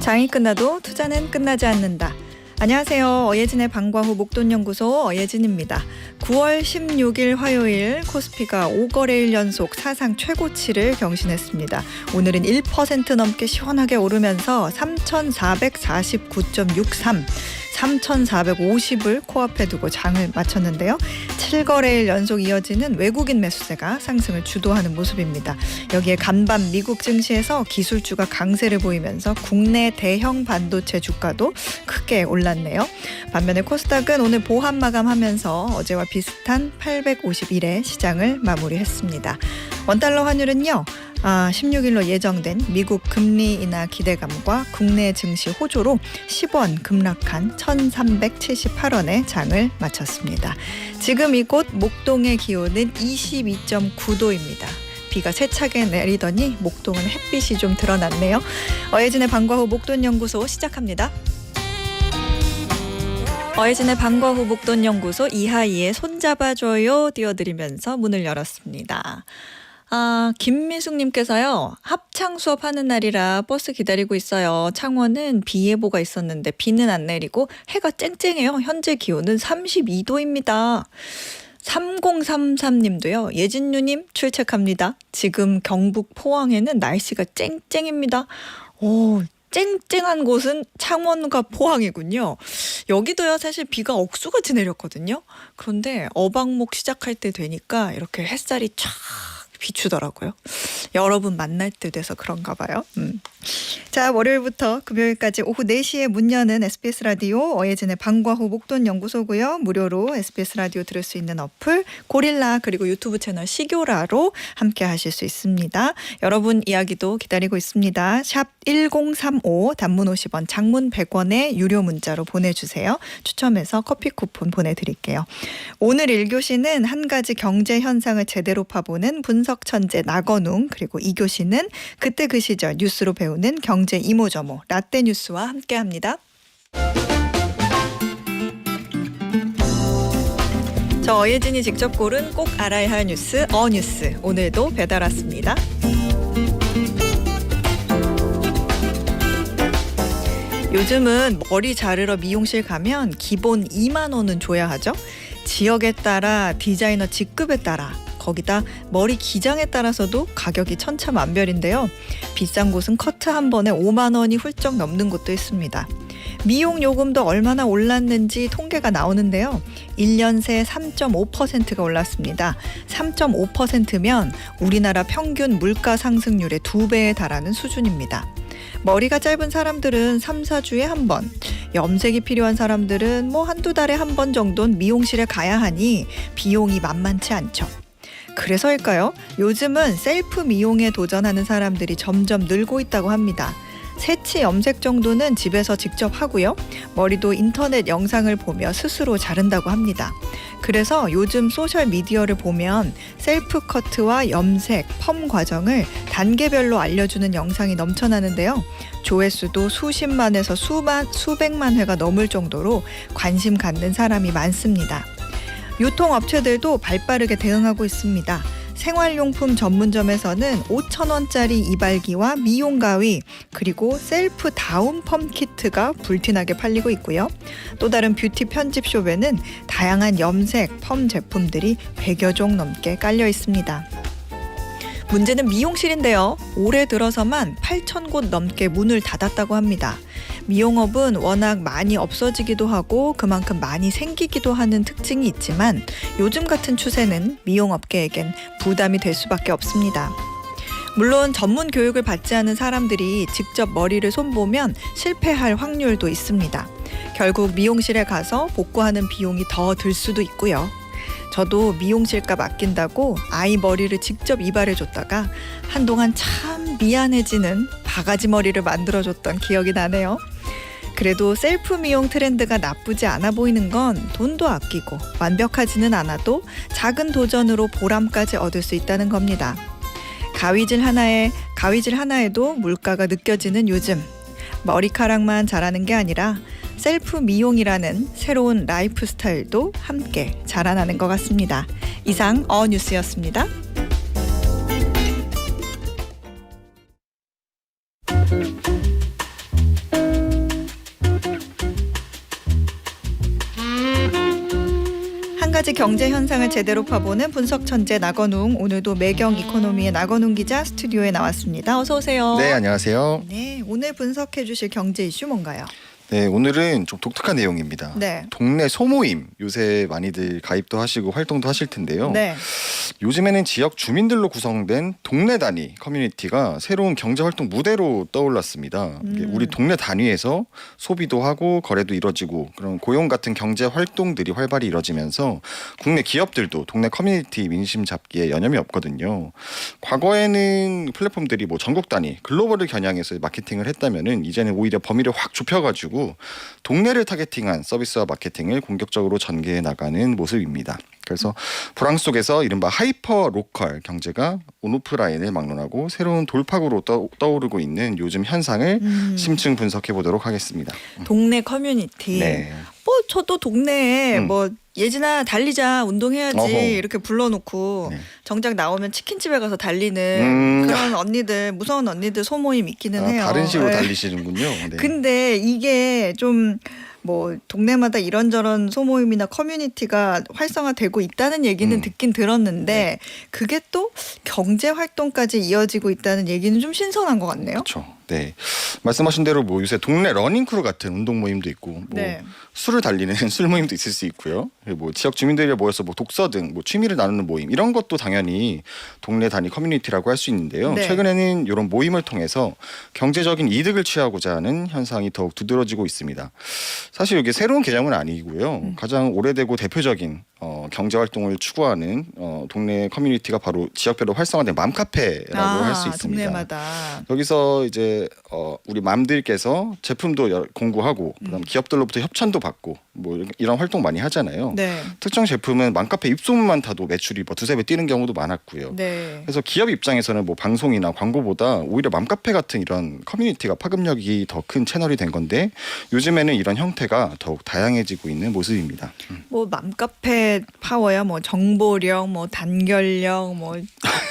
장이 끝나도 투자는 끝나지 않는다. 안녕하세요. 어예진의 방과 후 목돈연구소 어예진입니다. 9월 16일 화요일 코스피가 5거래일 연속 사상 최고치를 경신했습니다. 오늘은 1% 넘게 시원하게 오르면서 3,449.63, 3,450을 코앞에 두고 장을 마쳤는데요. 7거래일 연속 이어지는 외국인 매수세가 상승을 주도하는 모습입니다. 여기에 간밤 미국 증시에서 기술주가 강세를 보이면서 국내 대형 반도체 주가도 크게 올랐네요. 반면에 코스닥은 오늘 보합 마감하면서 어제와 비슷한 851에 시장을 마무리했습니다. 원달러 환율은요. 16일로 예정된 미국 금리 인하 기대감과 국내 증시 호조로 10원 급락한 1,378원에 장을 마쳤습니다. 지금 이곳 목동의 기온은 22.9도입니다. 비가 세차게 내리더니 목동은 햇빛이 좀 드러났네요. 어예진의 방과 후 목돈연구소 시작합니다. 어예진의 방과 후 목돈연구소 이하이의 손잡아줘요 띄워드리면서 문을 열었습니다. 김미숙님께서요. 합창 수업하는 날이라 버스 기다리고 있어요. 창원은 비 예보가 있었는데 비는 안 내리고 해가 쨍쨍해요. 현재 기온은 32도입니다. 3033님도요. 예진유님 출첵합니다. 지금 경북 포항에는 날씨가 쨍쨍입니다. 쨍쨍한 곳은 창원과 포항이군요. 여기도요 사실 비가 억수같이 내렸거든요. 그런데 어방목 시작할 때 되니까 이렇게 햇살이 쫙 비추더라고요. 여러분 만날 때 돼서 그런가 봐요. 자, 월요일부터 금요일까지 오후 4시에 문 여는 SBS 라디오 어예진의 방과 후 목돈연구소고요. 무료로 SBS 라디오 들을 수 있는 어플 고릴라 그리고 유튜브 채널 시교라로 함께 하실 수 있습니다. 여러분 이야기도 기다리고 있습니다. 샵 1035 단문 50원 장문 100원의 유료 문자로 보내주세요. 추첨해서 커피 쿠폰 보내드릴게요. 오늘 1교시는 한 가지 경제 현상을 제대로 파보는 분석 천재 나건웅 그리고 2교시는 그때 그 시절 뉴스로 배우는 경제 이모저모 라떼 뉴스와 함께합니다. 저 어예진이 직접 고른 꼭 알아야 할 뉴스 어뉴스 오늘도 배달 왔습니다. 요즘은 머리 자르러 미용실 가면 기본 2만 원은 줘야 하죠. 지역에 따라 디자이너 직급에 따라 거기다 머리 기장에 따라서도 가격이 천차만별인데요. 비싼 곳은 커트 한 번에 5만 원이 훌쩍 넘는 곳도 있습니다. 미용 요금도 얼마나 올랐는지 통계가 나오는데요. 1년 새 3.5%가 올랐습니다. 3.5%면 우리나라 평균 물가 상승률의 2배에 달하는 수준입니다. 머리가 짧은 사람들은 3, 4주에 한 번, 염색이 필요한 사람들은 한두 달에 한 번 정도는 미용실에 가야 하니 비용이 만만치 않죠. 그래서일까요? 요즘은 셀프 미용에 도전하는 사람들이 점점 늘고 있다고 합니다. 새치 염색 정도는 집에서 직접 하고요. 머리도 인터넷 영상을 보며 스스로 자른다고 합니다. 그래서 요즘 소셜미디어를 보면 셀프 커트와 염색, 펌 과정을 단계별로 알려주는 영상이 넘쳐나는데요. 조회수도 수십만에서 수백만 회가 넘을 정도로 관심 갖는 사람이 많습니다. 유통업체들도 발빠르게 대응하고 있습니다. 생활용품 전문점에서는 5,000원짜리 이발기와 미용 가위 그리고 셀프 다운 펌 키트가 불티나게 팔리고 있고요. 또 다른 뷰티 편집숍에는 다양한 염색, 펌 제품들이 100여 종 넘게 깔려 있습니다. 문제는 미용실인데요. 올해 들어서만 8,000곳 넘게 문을 닫았다고 합니다. 미용업은 워낙 많이 없어지기도 하고 그만큼 많이 생기기도 하는 특징이 있지만 요즘 같은 추세는 미용업계에겐 부담이 될 수밖에 없습니다. 물론 전문 교육을 받지 않은 사람들이 직접 머리를 손보면 실패할 확률도 있습니다. 결국 미용실에 가서 복구하는 비용이 더 들 수도 있고요. 저도 미용실값 아낀다고 아이 머리를 직접 이발해줬다가 한동안 참 미안해지는 바가지 머리를 만들어줬던 기억이 나네요. 그래도 셀프 미용 트렌드가 나쁘지 않아 보이는 건 돈도 아끼고 완벽하지는 않아도 작은 도전으로 보람까지 얻을 수 있다는 겁니다. 가위질 하나에도 물가가 느껴지는 요즘 머리카락만 자라는 게 아니라 셀프 미용이라는 새로운 라이프 스타일도 함께 자라나는 것 같습니다. 이상 어뉴스였습니다. 가지 경제 현상을 제대로 파보는 분석 천재 나건웅. 오늘도 매경 이코노미의 나건웅 기자 스튜디오에 나왔습니다. 어서 오세요. 네, 안녕하세요. 네, 오늘 분석해 주실 경제 이슈 뭔가요? 네, 오늘은 좀 독특한 내용입니다. 네. 동네 소모임 요새 많이들 가입도 하시고 활동도 하실 텐데요. 네. 요즘에는 지역 주민들로 구성된 동네 단위 커뮤니티가 새로운 경제 활동 무대로 떠올랐습니다. 이게 우리 동네 단위에서 소비도 하고 거래도 이뤄지고 그런 고용 같은 경제 활동들이 활발히 이뤄지면서 국내 기업들도 동네 커뮤니티 민심 잡기에 여념이 없거든요. 과거에는 플랫폼들이 뭐 전국 단위 글로벌을 겨냥해서 마케팅을 했다면은 이제는 오히려 범위를 확 좁혀가지고 동네를 타겟팅한 서비스와 마케팅을 공격적으로 전개해 나가는 모습입니다. 그래서 불황 속에서 이른바 하이퍼 로컬 경제가 온오프라인을 막론하고 새로운 돌파구로 떠오르고 있는 요즘 현상을 심층 분석해 보도록 하겠습니다. 동네 커뮤니티. 네. 뭐 저도 동네에 뭐 예진아 달리자 운동해야지 어허. 이렇게 불러놓고 네. 정작 나오면 치킨집에 가서 달리는 그런 언니들, 무서운 언니들 소모임 있기는 해요. 다른 식으로 네. 달리시는군요. 네. 근데 이게 좀 뭐 동네마다 이런저런 소모임이나 커뮤니티가 활성화되고 있다는 얘기는 듣긴 들었는데 그게 또 경제 활동까지 이어지고 있다는 얘기는 좀 신선한 것 같네요. 그렇죠. 네, 말씀하신 대로 뭐 요새 동네 러닝크루 같은 운동 모임도 있고 뭐 네. 술을 달리는 술 모임도 있을 수 있고요. 그리고 뭐 지역 주민들이 모여서 뭐 독서 등 뭐 취미를 나누는 모임 이런 것도 당연히 동네 단위 커뮤니티라고 할 수 있는데요. 네. 최근에는 이런 모임을 통해서 경제적인 이득을 취하고자 하는 현상이 더욱 두드러지고 있습니다. 사실 이게 새로운 개념은 아니고요. 가장 오래되고 대표적인 경제 활동을 추구하는 동네 커뮤니티가 바로 지역별로 활성화된 맘카페라고 할 수 있습니다. 동네마다. 여기서 이제 우리 맘들께서 제품도 공구하고 그다음 기업들로부터 협찬도 받고 뭐 이런 활동 많이 하잖아요. 네. 특정 제품은 맘카페 입소문만 타도 매출이 뭐 두세 배 뛰는 경우도 많았고요. 네. 그래서 기업 입장에서는 뭐 방송이나 광고보다 오히려 맘카페 같은 이런 커뮤니티가 파급력이 더 큰 채널이 된 건데 요즘에는 이런 형태가 더욱 다양해지고 있는 모습입니다. 뭐 맘카페 파워야 뭐 정보력, 뭐 단결력, 뭐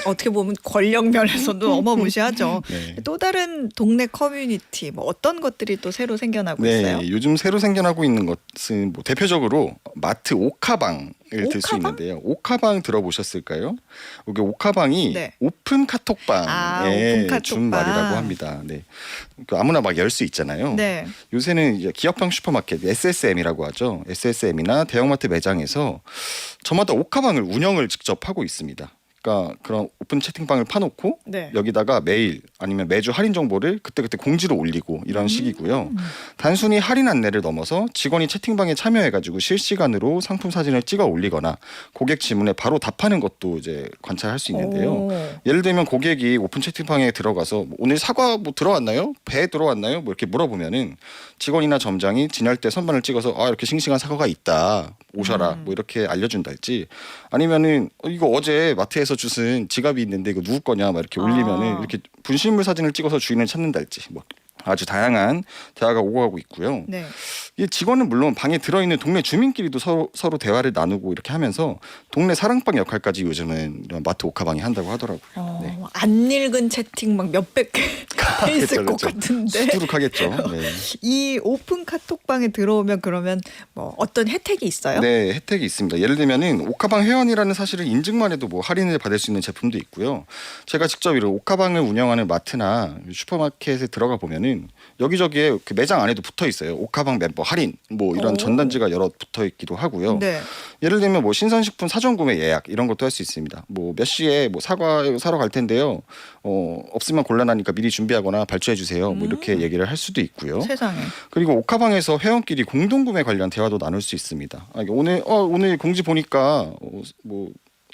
어떻게 보면 권력 면에서도 어마무시하죠. 네. 또 다른 동네 커뮤니티 뭐 어떤 것들이 또 새로 생겨나고 있어요? 네, 요즘 새로 생겨나고 있는 것은 뭐 대표적으로 마트 오카방을 들 수 오카방? 있는데요. 오카방 들어보셨을까요? 이게 오카방이 네. 오픈 카톡방에 오픈 카톡방. 준 말이라고 합니다. 네, 그 아무나 막 열 수 있잖아요. 네. 요새는 이제 기업형 슈퍼마켓 SSM이라고 하죠. SSM이나 대형마트 매장에서 저마다 오카방을 운영을 직접 하고 있습니다. 그러니까 그런 오픈 채팅방을 파놓고 네. 여기다가 매일 아니면 매주 할인 정보를 그때그때 공지로 올리고 이런 식이고요. 단순히 할인 안내를 넘어서 직원이 채팅방에 참여해가지고 실시간으로 상품 사진을 찍어 올리거나 고객 질문에 바로 답하는 것도 이제 관찰할 수 있는데요. 오. 예를 들면 고객이 오픈 채팅방에 들어가서 뭐 오늘 사과 뭐 들어왔나요? 배 들어왔나요? 뭐 이렇게 물어보면은 직원이나 점장이 진열대 선반을 찍어서 이렇게 싱싱한 사과가 있다 오셔라 뭐 이렇게 알려준달지 아니면은 이거 어제 마트에서 주신 지갑이 있는데 이거 누구 거냐 막 이렇게 올리면은 이렇게 분실물 사진을 찍어서 주인을 찾는달지 뭐 아주 다양한 대화가 오고 가고 있고요. 네. 이 직원은 물론 방에 들어있는 동네 주민끼리도 서로 대화를 나누고 이렇게 하면서 동네 사랑방 역할까지 요즘은 이런 마트 오카방이 한다고 하더라고요. 네. 안 읽은 채팅 막 몇백 개 돼 있을 것 그렇죠. 같은데 수두룩하겠죠. 네. 이 오픈 카톡방에 들어오면 그러면 뭐 어떤 혜택이 있어요? 네, 혜택이 있습니다. 예를 들면은 오카방 회원이라는 사실을 인증만 해도 뭐 할인을 받을 수 있는 제품도 있고요. 제가 직접 이런 오카방을 운영하는 마트나 슈퍼마켓에 들어가 보면은 여기저기에 그 매장 안에도 붙어 있어요. 오카방 멤버 할인 뭐 이런 오. 전단지가 여러 붙어 있기도 하고요. 네. 예를 들면 뭐 신선식품 사전 구매 예약 이런 것도 할 수 있습니다. 뭐 몇 시에 뭐 사과 사러 갈 텐데요. 없으면 곤란하니까 미리 준비하거나 발주해 주세요. 뭐 이렇게 얘기를 할 수도 있고요. 세상에. 그리고 오카방에서 회원끼리 공동구매 관련 대화도 나눌 수 있습니다. 이게 오늘 공지 보니까 뭐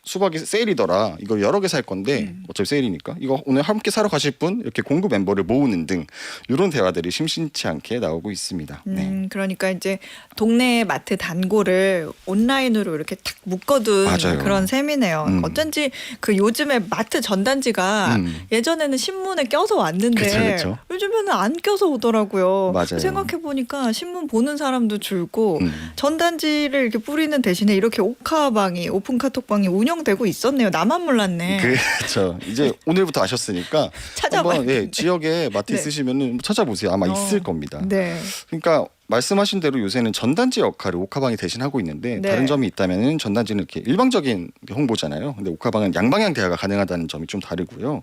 수박이 세일이더라. 이걸 여러 개 살 건데 어차피 세일이니까 이거 오늘 함께 사러 가실 분 이렇게 공급 멤버를 모으는 등 이런 대화들이 심심치 않게 나오고 있습니다. 네. 그러니까 이제 동네 마트 단골을 온라인으로 이렇게 탁 묶어둔 맞아요. 그런 셈이네요. 어쩐지 그 요즘에 마트 전단지가 예전에는 신문에 껴서 왔는데 그쵸. 요즘에는 안 껴서 오더라고요. 맞아요. 생각해 보니까 신문 보는 사람도 줄고 전단지를 이렇게 뿌리는 대신에 이렇게 오카방이 오픈 카톡방이 운영되고 있었네요. 나만 몰랐네. 그렇죠. 이제 오늘부터 아셨으니까 찾아봐야 한번 지역에 마트 네. 있으시면은 찾아보세요. 아마 있을 겁니다. 네. 그러니까 말씀하신 대로 요새는 전단지 역할을 옥하방이 대신하고 있는데 네. 다른 점이 있다면은 전단지는 이렇게 일방적인 홍보잖아요. 근데 옥하방은 양방향 대화가 가능하다는 점이 좀 다르고요.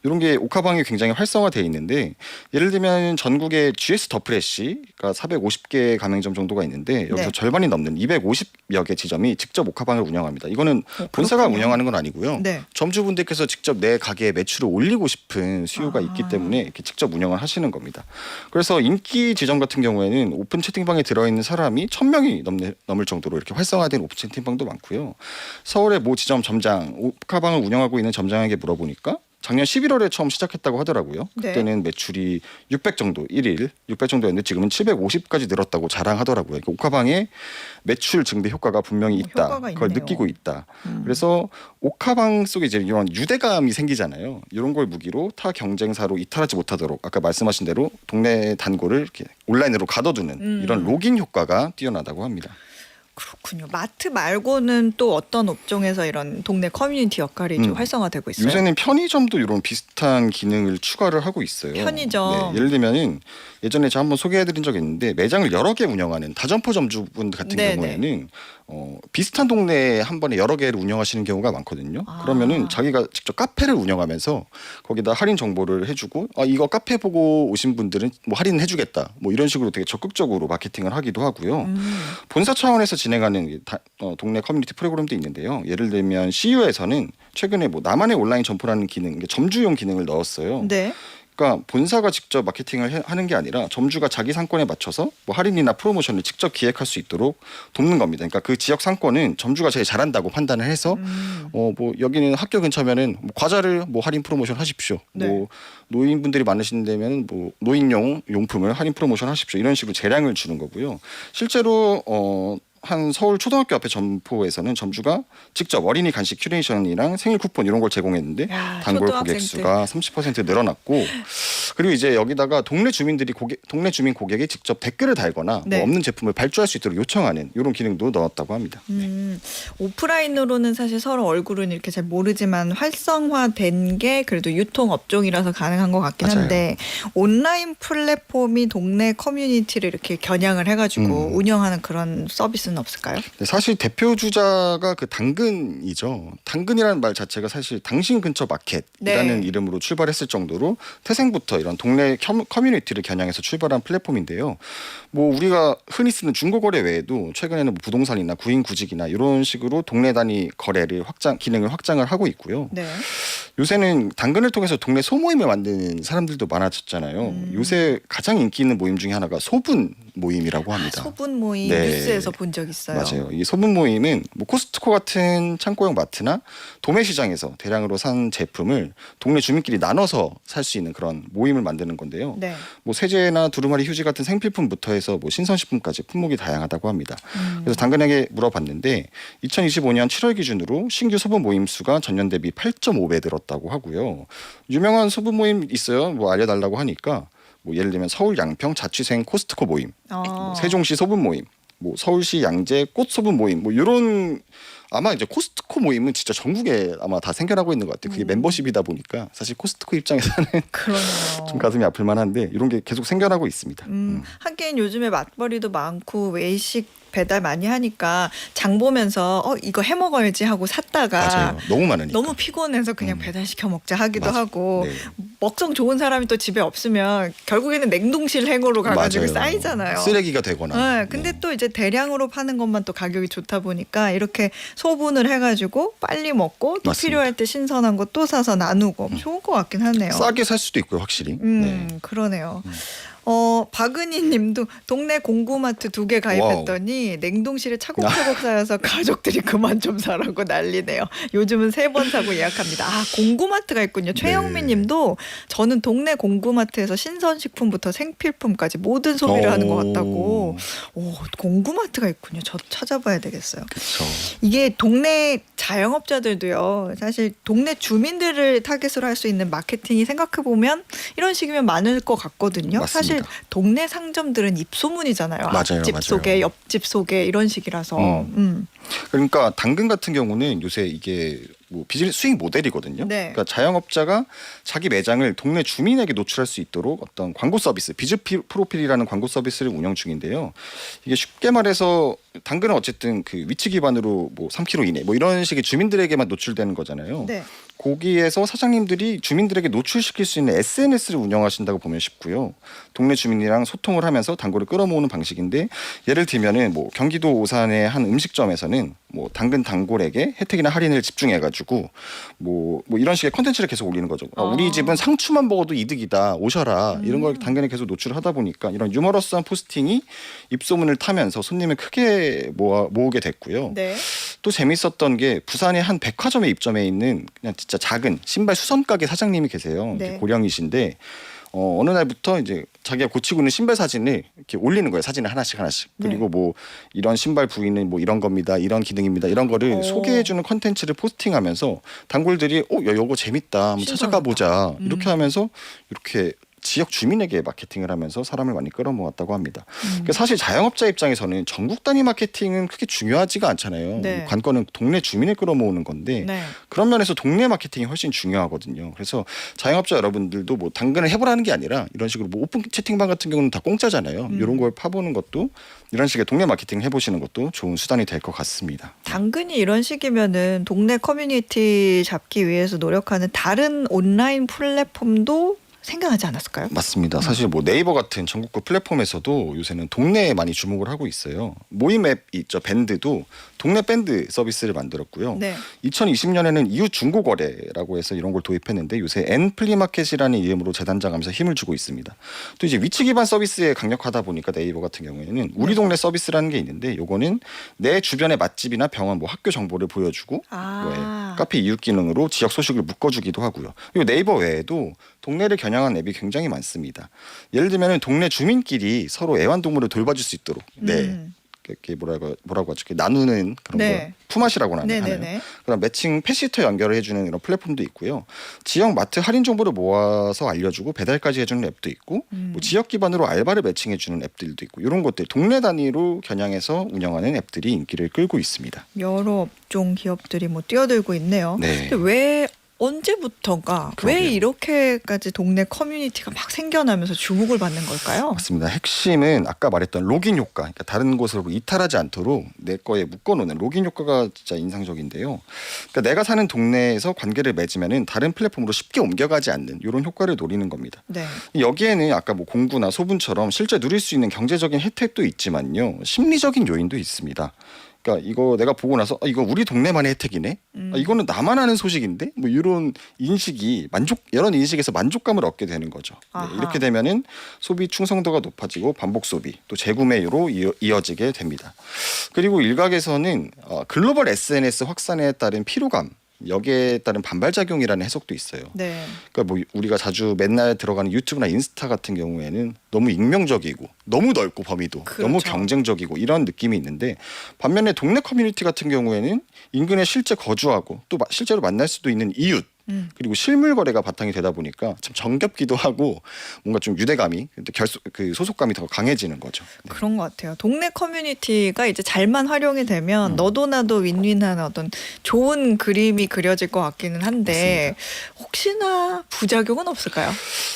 이런 게 옥하방이 굉장히 활성화되어 있는데 예를 들면 전국에 GS 더 프레시가 450개 가맹점 정도가 있는데 여기서 네. 절반이 넘는 250여 개 지점이 직접 옥하방을 운영합니다. 이거는 본사가 그렇군요. 운영하는 건 아니고요. 네. 점주분들께서 직접 내 가게의 매출을 올리고 싶은 수요가 있기 때문에 이렇게 직접 운영을 하시는 겁니다. 그래서 인기 지점 같은 경우에는 오픈 채팅방에 들어있는 사람이 1,000명이 넘을 정도로 이렇게 활성화된 오픈 채팅방도 많고요. 서울의 모 지점 점장, 옥하방을 운영하고 있는 점장에게 물어보니까 작년 11월에 처음 시작했다고 하더라고요. 네. 그때는 매출이 600 정도, 1일 600 정도였는데 지금은 750까지 늘었다고 자랑하더라고요. 그러니까 옥하방의 매출 증대 효과가 분명히 있다. 효과가 그걸 있네요. 느끼고 있다. 그래서 옥하방 속에 이제 이런 유대감이 생기잖아요. 이런 걸 무기로 타 경쟁사로 이탈하지 못하도록 아까 말씀하신 대로 동네 단골을 이렇게 온라인으로 가둬두는 이런 로깅 효과가 뛰어나다고 합니다. 그렇군요. 마트 말고는 또 어떤 업종에서 이런 동네 커뮤니티 역할이 좀 활성화되고 있어요? 요새는 편의점도 이런 비슷한 기능을 추가를 하고 있어요. 편의점. 네, 예를 들면은 예전에 제가 한번 소개해드린 적이 있는데 매장을 여러 개 운영하는 다점포 점주분 같은 네네. 경우에는 비슷한 동네에 한 번에 여러 개를 운영하시는 경우가 많거든요. 그러면은 자기가 직접 카페를 운영하면서 거기다 할인 정보를 해주고 이거 카페 보고 오신 분들은 뭐 할인해주겠다 뭐 이런 식으로 되게 적극적으로 마케팅을 하기도 하고요. 본사 차원에서 진행하는 동네 커뮤니티 프로그램도 있는데요. 예를 들면 CU에서는 최근에 뭐 나만의 온라인 점포라는 기능, 점주용 기능을 넣었어요. 네. 그러니까 본사가 직접 마케팅을 하는 게 아니라 점주가 자기 상권에 맞춰서 뭐 할인이나 프로모션을 직접 기획할 수 있도록 돕는 겁니다. 그러니까 그 지역 상권은 점주가 제일 잘한다고 판단을 해서 뭐 여기는 학교 근처면은 뭐 과자를 뭐 할인 프로모션 하십시오. 네. 뭐 노인분들이 많으신 데면 뭐 노인용 용품을 할인 프로모션 하십시오. 이런 식으로 재량을 주는 거고요. 실제로 한 서울 초등학교 앞에 점포에서는 점주가 직접 어린이 간식 큐레이션이랑 생일 쿠폰 이런 걸 제공했는데 야, 단골 초등학생 고객 수가 30% 늘어났고 그리고 이제 여기다가 동네 주민 고객이 직접 댓글을 달거나 네. 뭐 없는 제품을 발주할 수 있도록 요청하는 이런 기능도 넣었다고 합니다. 오프라인으로는 사실 서로 얼굴은 이렇게 잘 모르지만 활성화된 게 그래도 유통업종이라서 가능한 것 같긴 맞아요. 한데 온라인 플랫폼이 동네 커뮤니티를 이렇게 겨냥을 해가지고 운영하는 그런 서비스는 없을까요? 사실 대표 주자가 그 당근이죠. 당근이라는 말 자체가 사실 당신 근처 마켓이라는 네. 이름으로 출발했을 정도로 태생부터 이런 동네 커뮤니티를 겨냥해서 출발한 플랫폼인데요. 뭐 우리가 흔히 쓰는 중고거래 외에도 최근에는 뭐 부동산이나 구인구직이나 이런 식으로 동네 단위 거래를 기능을 확장을 하고 있고요. 네. 요새는 당근을 통해서 동네 소모임을 만드는 사람들도 많아졌잖아요. 요새 가장 인기 있는 모임 중에 하나가 소분 모임이라고 합니다. 소분 모임 네. 뉴스에서 본 적 있어요. 맞아요. 이 소분 모임은 뭐 코스트코 같은 창고형 마트나 도매시장에서 대량으로 산 제품을 동네 주민끼리 나눠서 살 수 있는 그런 모임을 만드는 건데요. 네. 뭐 세제나 두루마리 휴지 같은 생필품부터 해서 뭐 신선식품까지 품목이 다양하다고 합니다. 그래서 당근에게 물어봤는데 2025년 7월 기준으로 신규 소분 모임 수가 전년 대비 8.5배 늘었다고 하고요. 유명한 소분 모임 있어요. 뭐 알려달라고 하니까 뭐 예를 들면 서울 양평 자취생 코스트코 모임, 뭐 세종시 소분 모임, 뭐 서울시 양재 꽃 소분 모임, 뭐 이런 아마 이제 코스트코 모임은 진짜 전국에 아마 다 생겨나고 있는 것 같아요. 그게 멤버십이다 보니까 사실 코스트코 입장에서는 그러네요. 좀 가슴이 아플 만한데 이런 게 계속 생겨나고 있습니다. 하긴 요즘에 맞벌이도 많고 외식 배달 많이 하니까 장 보면서 이거 해 먹어야지 하고 샀다가 맞아요. 너무 많으니까. 너무 피곤해서 그냥 배달 시켜 먹자 하기도 맞아. 하고 네. 먹성 좋은 사람이 또 집에 없으면 결국에는 냉동실 행으로 가가지고 맞아요. 쌓이잖아요. 쓰레기가 되거나. 네, 근데 또 이제 대량으로 파는 것만 또 가격이 좋다 보니까 이렇게 소분을 해가지고 빨리 먹고 또 맞습니다. 필요할 때 신선한 거 또 사서 나누고 좋은 것 같긴 하네요. 싸게 살 수도 있고요, 확실히. 네. 그러네요. 박은희 님도 동네 공구마트 2개 가입했더니 냉동실에 차곡차곡 쌓여서 가족들이 그만 좀 사라고 난리네요. 요즘은 3번 사고 예약합니다. 공구마트가 있군요. 최영민 님도 저는 동네 공구마트에서 신선식품부터 생필품까지 모든 소비를 하는 것 같다고. 공구마트가 있군요. 저 찾아봐야 되겠어요. 그렇죠. 이게 동네 자영업자들도요. 사실 동네 주민들을 타겟으로 할 수 있는 마케팅이 생각해보면 이런 식이면 많을 것 같거든요. 맞습니다. 사실 동네 상점들은 입소문이잖아요. 맞아요, 앞집 맞아요. 소개, 옆집 소개 이런 식이라서. 그러니까 당근 같은 경우는 요새 이게 뭐 비즈니스 수익 모델이거든요. 네. 그러니까 자영업자가 자기 매장을 동네 주민에게 노출할 수 있도록 어떤 광고 서비스, 비즈 프로필이라는 광고 서비스를 운영 중인데요. 이게 쉽게 말해서 당근은 어쨌든 그 위치 기반으로 뭐 3km 이내 뭐 이런 식의 주민들에게만 노출되는 거잖아요. 네. 거기에서 사장님들이 주민들에게 노출시킬 수 있는 SNS를 운영하신다고 보면 쉽고요. 동네 주민이랑 소통을 하면서 단골을 끌어모으는 방식인데 예를 들면은 뭐 경기도 오산의 한 음식점에서는 뭐 당근 단골에게 혜택이나 할인을 집중해가지고 뭐 이런 식의 컨텐츠를 계속 올리는 거죠. 우리 집은 상추만 먹어도 이득이다 오셔라 이런 걸 당근에 계속 노출을 하다 보니까 이런 유머러스한 포스팅이 입소문을 타면서 손님을 크게 모으게 됐고요. 네. 또 재밌었던 게 부산의 한 백화점에 입점해 있는 그냥 진짜 작은 신발 수선 가게 사장님이 계세요. 네. 고령이신데 어느 날부터 이제 자기가 고치고 있는 신발 사진을 이렇게 올리는 거예요. 사진을 하나씩. 네. 그리고 뭐 이런 신발 부위는 뭐 이런 겁니다. 이런 기능입니다. 이런 거를 소개해주는 컨텐츠를 포스팅하면서 단골들이 요거 재밌다. 한번 찾아가 보자. 이렇게 하면서 이렇게 지역 주민에게 마케팅을 하면서 사람을 많이 끌어모았다고 합니다. 그러니까 사실 자영업자 입장에서는 전국 단위 마케팅은 크게 중요하지가 않잖아요. 네. 관건은 동네 주민을 끌어모으는 건데 네. 그런 면에서 동네 마케팅이 훨씬 중요하거든요. 그래서 자영업자 여러분들도 뭐 당근을 해보라는 게 아니라 이런 식으로 뭐 오픈 채팅방 같은 경우는 다 공짜잖아요. 이런 걸 파보는 것도 이런 식의 동네 마케팅 해보시는 것도 좋은 수단이 될 것 같습니다. 당근이 이런 식이면은 동네 커뮤니티 잡기 위해서 노력하는 다른 온라인 플랫폼도 생겨나지 않았을까요? 맞습니다. 사실 뭐 네이버 같은 전국구 플랫폼에서도 요새는 동네에 많이 주목을 하고 있어요. 모임 앱 있죠. 밴드도 동네 밴드 서비스를 만들었고요. 네. 2020년에는 이웃 중고거래라고 해서 이런 걸 도입했는데 요새 N 플리마켓이라는 이름으로 재단장하면서 힘을 주고 있습니다. 또 이제 위치 기반 서비스에 강력하다 보니까 네이버 같은 경우에는 우리 동네 서비스라는 게 있는데 요거는 내 주변의 맛집이나 병원, 뭐 학교 정보를 보여주고 카페 이웃 기능으로 지역 소식을 묶어주기도 하고요. 그리고 네이버 외에도 동네를 겨냥한 앱이 굉장히 많습니다. 예를 들면 동네 주민끼리 서로 애완동물을 돌봐줄 수 있도록 이렇게 뭐라고 하죠? 이렇게 나누는 그런 거 품앗이라고 하나요? 그다음 매칭 펫시터 연결을 해주는 이런 플랫폼도 있고요. 지역 마트 할인 정보를 모아서 알려주고 배달까지 해주는 앱도 있고 뭐 지역 기반으로 알바를 매칭해주는 앱들도 있고 이런 것들 동네 단위로 겨냥해서 운영하는 앱들이 인기를 끌고 있습니다. 여러 업종 기업들이 뭐 뛰어들고 있네요. 네. 근데 왜 언제부턴가 그러게요. 왜 이렇게까지 동네 커뮤니티가 막 생겨나면서 주목을 받는 걸까요? 맞습니다. 핵심은 아까 말했던 로깅 효과, 그러니까 다른 곳으로 이탈하지 않도록 내 거에 묶어놓는 로깅 효과가 진짜 인상적인데요. 그러니까 내가 사는 동네에서 관계를 맺으면은 다른 플랫폼으로 쉽게 옮겨가지 않는 이런 효과를 노리는 겁니다. 네. 여기에는 아까 뭐 공구나 소분처럼 실제 누릴 수 있는 경제적인 혜택도 있지만요, 심리적인 요인도 있습니다. 그러니까 이거 내가 보고 나서 이거 우리 동네만의 혜택이네. 이거는 나만 아는 소식인데 뭐 이런 인식이 이런 인식에서 만족감을 얻게 되는 거죠. 네, 이렇게 되면은 소비 충성도가 높아지고 반복 소비 또 재구매로 이어지게 됩니다. 그리고 일각에서는 글로벌 SNS 확산에 따른 피로감 여기에 따른 반발작용이라는 해석도 있어요. 네. 그러니까 뭐 우리가 자주 맨날 들어가는 유튜브나 인스타 같은 경우에는 너무 익명적이고 너무 넓고 범위도 그렇죠. 너무 경쟁적이고 이런 느낌이 있는데 반면에 동네 커뮤니티 같은 경우에는 인근에 실제 거주하고 또 실제로 만날 수도 있는 이웃 그리고 실물 거래가 바탕이 되다 보니까 참 정겹기도 하고 뭔가 좀 유대감이 소속감이 더 강해지는 거죠. 그런 것 같아요. 동네 커뮤니티가 이제 잘만 활용이 되면 너도 나도 윈윈한 어떤 좋은 그림이 그려질 것 같기는 한데 맞습니다. 혹시나 부작용은 없을까요?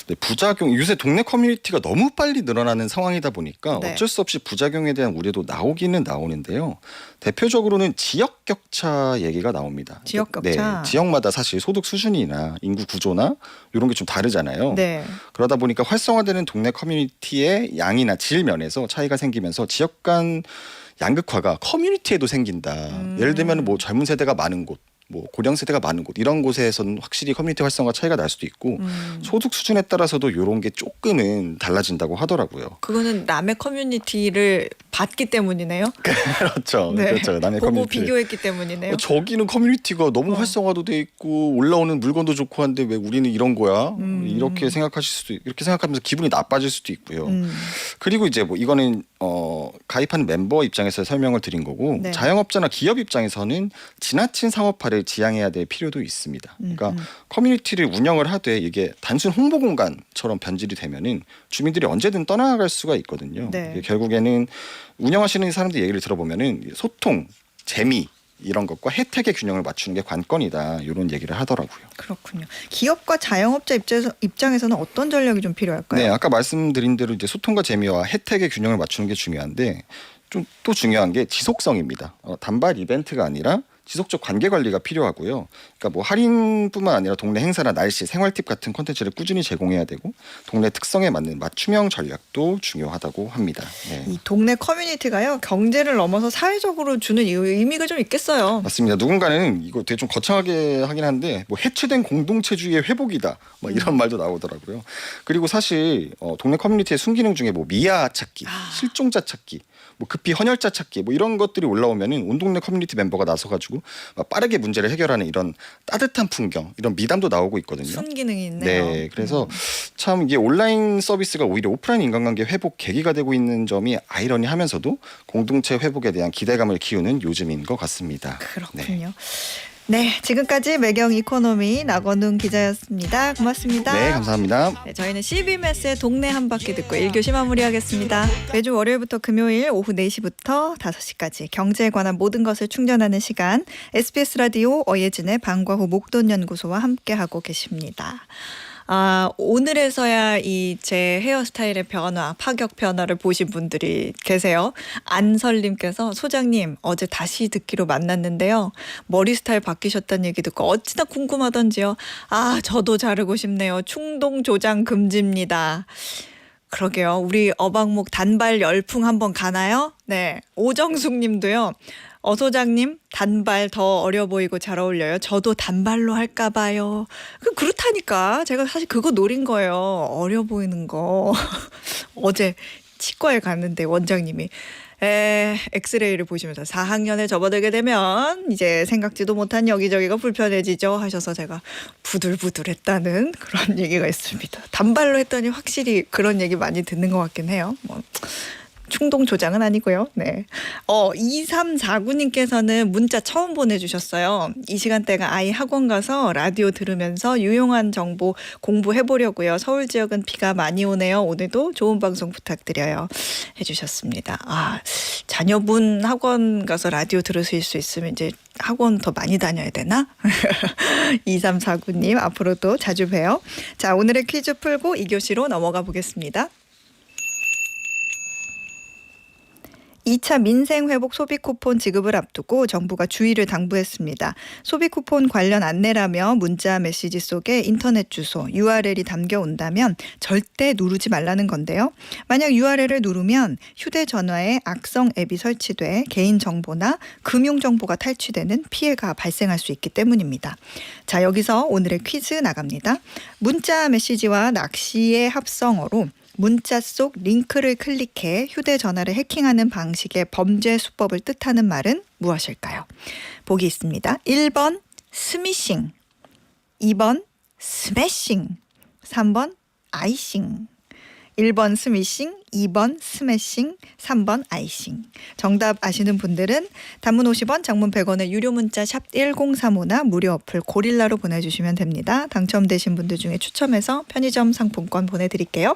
네, 부작용 요새 동네 커뮤니티가 너무 빨리 늘어나는 상황이다 보니까 네. 어쩔 수 없이 부작용에 대한 우려도 나오기는 나오는데요. 대표적으로는 지역 격차 얘기가 나옵니다. 지역 격차? 네, 지역마다 사실 소득 수준이나 인구 구조나 이런 게 좀 다르잖아요. 네. 그러다 보니까 활성화되는 동네 커뮤니티의 양이나 질 면에서 차이가 생기면서 지역 간 양극화가 커뮤니티에도 생긴다. 예를 들면 뭐 젊은 세대가 많은 곳, 뭐 고령 세대가 많은 곳 이런 곳에서는 확실히 커뮤니티 활성화 차이가 날 수도 있고 소득 수준에 따라서도 이런 게 조금은 달라진다고 하더라고요. 그거는 남의 커뮤니티를 봤기 때문이네요. 그렇죠. 네. 그렇죠. 남의 보고 커뮤니티. 비교했기 때문이네요. 저기는 커뮤니티가 너무 활성화도 돼 있고 올라오는 물건도 좋고 한데 왜 우리는 이런 거야? 이렇게 생각하면서 기분이 나빠질 수도 있고요. 그리고 이제 뭐 이거는 가입하는 멤버 입장에서 설명을 드린 거고 네. 자영업자나 기업 입장에서는 지나친 상업화를 지양해야 될 필요도 있습니다. 그러니까 커뮤니티를 운영을 하되 이게 단순 홍보 공간처럼 변질이 되면은 주민들이 언제든 떠나갈 수가 있거든요. 네. 이게 결국에는 운영하시는 사람들 얘기를 들어보면은 소통 재미 이런 것과 혜택의 균형을 맞추는 게 관건이다. 이런 얘기를 하더라고요. 그렇군요. 기업과 자영업자 입장에서는 어떤 전략이 좀 필요할까요? 네, 아까 말씀드린 대로 이제 소통과 재미와 혜택의 균형을 맞추는 게 중요한데 좀 또 중요한 게 지속성입니다. 단발 이벤트가 아니라 지속적 관계 관리가 필요하고요. 그러니까 뭐 할인뿐만 아니라 동네 행사나 날씨, 생활 팁 같은 콘텐츠를 꾸준히 제공해야 되고 동네 특성에 맞는 맞춤형 전략도 중요하다고 합니다. 네. 이 동네 커뮤니티가요 경제를 넘어서 사회적으로 주는 의미가 좀 있겠어요. 맞습니다. 누군가는 이거 되게 좀 거창하게 하긴 한데 뭐 해체된 공동체주의의 회복이다. 뭐 이런 말도 나오더라고요. 그리고 사실 동네 커뮤니티의 순기능 중에 뭐 미아 찾기, 실종자 찾기, 뭐 급히 헌혈자 찾기 뭐 이런 것들이 올라오면은 온 동네 커뮤니티 멤버가 나서가지고 빠르게 문제를 해결하는 이런 따뜻한 풍경, 이런 미담도 나오고 있거든요. 순기능이 있네요. 네, 그래서 참 이게 온라인 서비스가 오히려 오프라인 인간관계 회복 계기가 되고 있는 점이 아이러니하면서도 공동체 회복에 대한 기대감을 키우는 요즘인 것 같습니다. 그렇군요. 네, 지금까지 매경 이코노미 나건웅 기자였습니다. 고맙습니다. 네, 감사합니다. 네, 저희는 CBMS의 동네 한 바퀴 듣고 1교시 마무리하겠습니다. 매주 월요일부터 금요일 오후 4시부터 5시까지 경제에 관한 모든 것을 충전하는 시간 SBS 라디오 어예진의 방과후 목돈연구소와 함께하고 계십니다. 오늘에서야 이 제 헤어스타일의 변화, 파격 변화를 보신 분들이 계세요. 안설님께서 소장님 어제 다시 듣기로 만났는데요. 머리 스타일 바뀌셨다는 얘기 듣고 어찌나 궁금하던지요. 저도 자르고 싶네요. 충동 조장 금지입니다. 그러게요. 우리 어방목 단발 열풍 한번 가나요? 네. 오정숙 님도요. 소장님 단발 더 어려 보이고 잘 어울려요. 저도 단발로 할까 봐요. 그렇다니까. 제가 사실 그거 노린 거예요. 어려 보이는 거. 어제 치과에 갔는데 원장님이 엑스레이를 보시면서 4학년에 접어들게 되면 이제 생각지도 못한 여기저기가 불편해지죠 하셔서 제가 부들부들했다는 그런 얘기가 있습니다. 단발로 했더니 확실히 그런 얘기 많이 듣는 것 같긴 해요. 충동 조장은 아니고요. 네. 2349님께서는 문자 처음 보내주셨어요. 이 시간대가 아이 학원 가서 라디오 들으면서 유용한 정보 공부해보려고요. 서울 지역은 비가 많이 오네요. 오늘도 좋은 방송 부탁드려요. 해주셨습니다. 자녀분 학원 가서 라디오 들으실 수 있으면 이제 학원 더 많이 다녀야 되나? 2349님 앞으로도 자주 봬요. 자, 오늘의 퀴즈 풀고 2교시로 넘어가 보겠습니다. 2차 민생회복 소비쿠폰 지급을 앞두고 정부가 주의를 당부했습니다. 소비쿠폰 관련 안내라며 문자 메시지 속에 인터넷 주소, URL이 담겨온다면 절대 누르지 말라는 건데요. 만약 URL을 누르면 휴대전화에 악성 앱이 설치돼 개인정보나 금융정보가 탈취되는 피해가 발생할 수 있기 때문입니다. 자, 여기서 오늘의 퀴즈 나갑니다. 문자 메시지와 낚시의 합성어로 문자 속 링크를 클릭해 휴대전화를 해킹하는 방식의 범죄 수법을 뜻하는 말은 무엇일까요? 보기 있습니다. 1번 스미싱, 2번 스매싱, 3번 아이싱. 1번 스미싱, 2번 스매싱, 3번 아이싱. 정답 아시는 분들은 단문 50원, 장문 100원의 유료 문자 샵 1035나 무료 어플 고릴라로 보내주시면 됩니다. 당첨되신 분들 중에 추첨해서 편의점 상품권 보내드릴게요.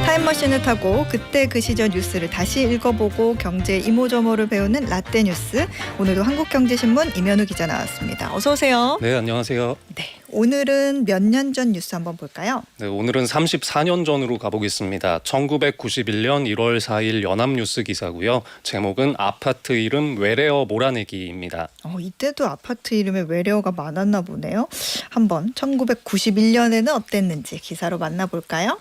타임머신을 타고 그때 그 시절 뉴스를 다시 읽어보고 경제 이모저모를 배우는 라떼 뉴스. 오늘도 한국경제신문 임현우 기자 나왔습니다. 어서 오세요. 네, 안녕하세요. 네, 오늘은 몇 년 전 뉴스 한번 볼까요? 네, 오늘은 34년 전으로 가보겠습니다. 1991년 1월 4일 연합뉴스 기사고요. 제목은 아파트 이름 외래어 몰아내기입니다. 이때도 아파트 이름에 외래어가 많았나 보네요. 한번 1991년에는 어땠는지 기사로 만나볼까요?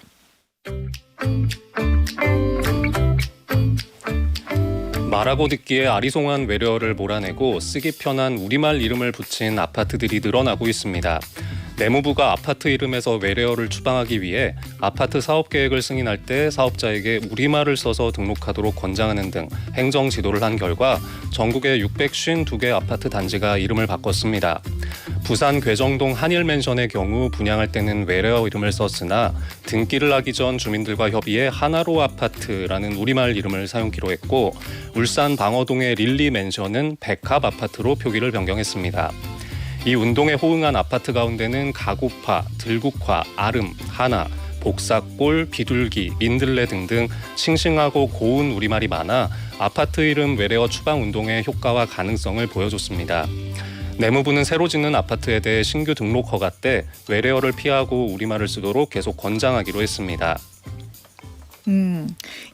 말하고 듣기에 아리송한 외래어를 몰아내고 쓰기 편한 우리말 이름을 붙인 아파트들이 늘어나고 있습니다. 내무부가 아파트 이름에서 외래어를 추방하기 위해 아파트 사업 계획을 승인할 때 사업자에게 우리말을 써서 등록하도록 권장하는 등 행정 지도를 한 결과 전국의 652개 아파트 단지가 이름을 바꿨습니다. 부산 괴정동 한일맨션의 경우 분양할 때는 외래어 이름을 썼으나 등기를 하기 전 주민들과 협의해 하나로 아파트라는 우리말 이름을 사용키로 했고, 울산 방어동의 릴리맨션은 백합 아파트로 표기를 변경했습니다. 이 운동에 호응한 아파트 가운데는 가구파, 들국화, 아름, 하나, 복사골, 비둘기, 민들레 등등 싱싱하고 고운 우리말이 많아 아파트 이름 외래어 추방 운동의 효과와 가능성을 보여줬습니다. 내무부는 새로 짓는 아파트에 대해 신규 등록 허가 때 외래어를 피하고 우리말을 쓰도록 계속 권장하기로 했습니다.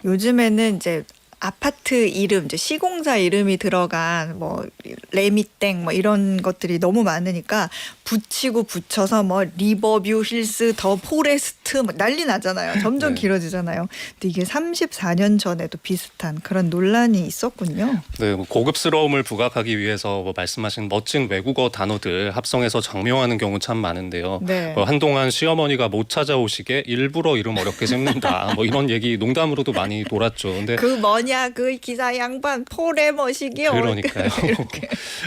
요즘에는 이제 아파트 이름, 이제 시공사 이름이 들어간 뭐 레미땡 뭐 이런 것들이 너무 많으니까 붙이고 붙여서 뭐 리버뷰 힐스 더 포레스트 뭐 난리 나잖아요. 점점 네. 길어지잖아요. 근데 이게 34년 전에도 비슷한 그런 논란이 있었군요. 네, 뭐 고급스러움을 부각하기 위해서 뭐 말씀하신 멋진 외국어 단어들 합성해서 장명하는 경우 참 많은데요. 네. 한동안 시어머니가 못 찾아오시게 일부러 이름 어렵게 적는다. 뭐 이런 얘기 농담으로도 많이 돌았죠. 근데 그 뭐냐 그 기사 양반 포레머시기요. 그러니까요.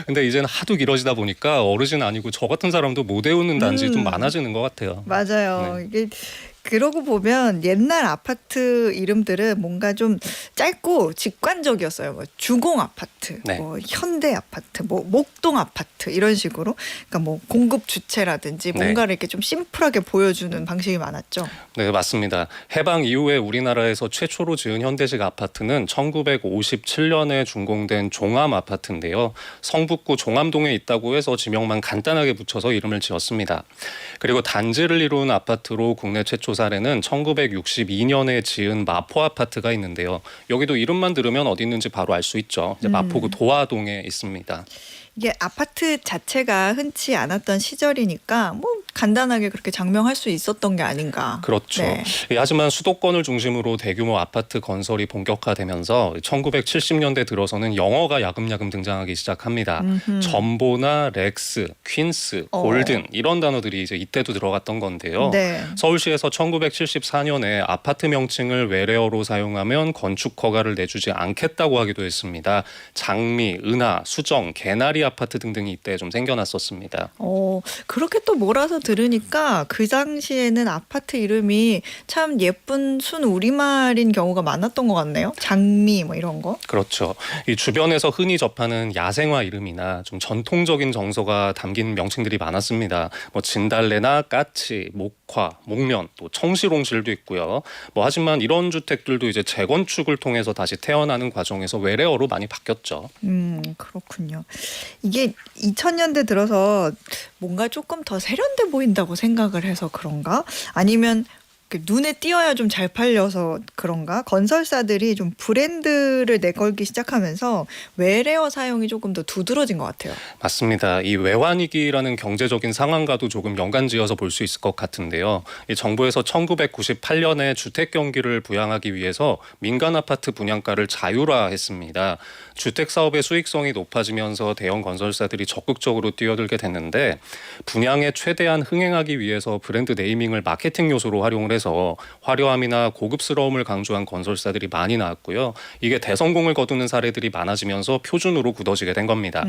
근데 이제는 하도 길어지다 보니까 어르신 아니고 저 같은 사람도 못 외우는 단지 좀 많아지는 것 같아요. 맞아요. 네. 이게 그러고 보면 옛날 아파트 이름들은 뭔가 좀 짧고 직관적이었어요. 뭐 주공 아파트, 네. 뭐 현대 아파트, 뭐 목동 아파트 이런 식으로. 그러니까 뭐 공급 주체라든지 뭔가를 이렇게 좀 심플하게 보여주는 방식이 많았죠. 네, 맞습니다. 해방 이후에 우리나라에서 최초로 지은 현대식 아파트는 1957년에 준공된 종암 아파트인데요. 성북구 종암동에 있다고 해서 지명만 간단하게 붙여서 이름을 지었습니다. 그리고 단지를 이룬 아파트로 국내 최초 사례는 1962년에 지은 마포 아파트가 있는데요. 여기도 이름만 들으면 어디 있는지 바로 알 수 있죠. 이제 마포구 도화동에 있습니다. 이게 아파트 자체가 흔치 않았던 시절이니까 뭐 간단하게 그렇게 장명할 수 있었던 게 아닌가. 그렇죠. 네. 하지만 수도권을 중심으로 대규모 아파트 건설이 본격화되면서 1970년대 들어서는 영어가 야금야금 등장하기 시작합니다. 점보나 렉스, 퀸스, 골든 이런 단어들이 이제 이때도 들어갔던 건데요. 네. 서울시에서 1974년에 아파트 명칭을 외래어로 사용하면 건축 허가를 내주지 않겠다고 하기도 했습니다. 장미, 은하, 수정, 개나리 아파트 등등이 이때 좀 생겨났었습니다. 그렇게 또 몰아서 들으니까 그 당시에는 아파트 이름이 참 예쁜 순 우리말인 경우가 많았던 것 같네요. 장미 뭐 이런 거. 그렇죠. 이 주변에서 흔히 접하는 야생화 이름이나 좀 전통적인 정서가 담긴 명칭들이 많았습니다. 뭐 진달래나 까치, 목화, 목련, 또 청실홍실도 있고요. 뭐 하지만 이런 주택들도 이제 재건축을 통해서 다시 태어나는 과정에서 외래어로 많이 바뀌었죠. 그렇군요. 이게 2000년대 들어서 뭔가 조금 더 세련돼 보인다고 생각을 해서 그런가? 아니면 눈에 띄어야 좀 잘 팔려서 그런가? 건설사들이 좀 브랜드를 내걸기 시작하면서 외래어 사용이 조금 더 두드러진 것 같아요. 맞습니다. 이 외환위기라는 경제적인 상황과도 조금 연관지어서 볼 수 있을 것 같은데요. 이 정부에서 1998년에 주택 경기를 부양하기 위해서 민간 아파트 분양가를 자율화했습니다. 주택 사업의 수익성이 높아지면서 대형 건설사들이 적극적으로 뛰어들게 됐는데 분양에 최대한 흥행하기 위해서 브랜드 네이밍을 마케팅 요소로 활용을 해서 화려함이나 고급스러움을 강조한 건설사들이 많이 나왔고요. 이게 대성공을 거두는 사례들이 많아지면서 표준으로 굳어지게 된 겁니다.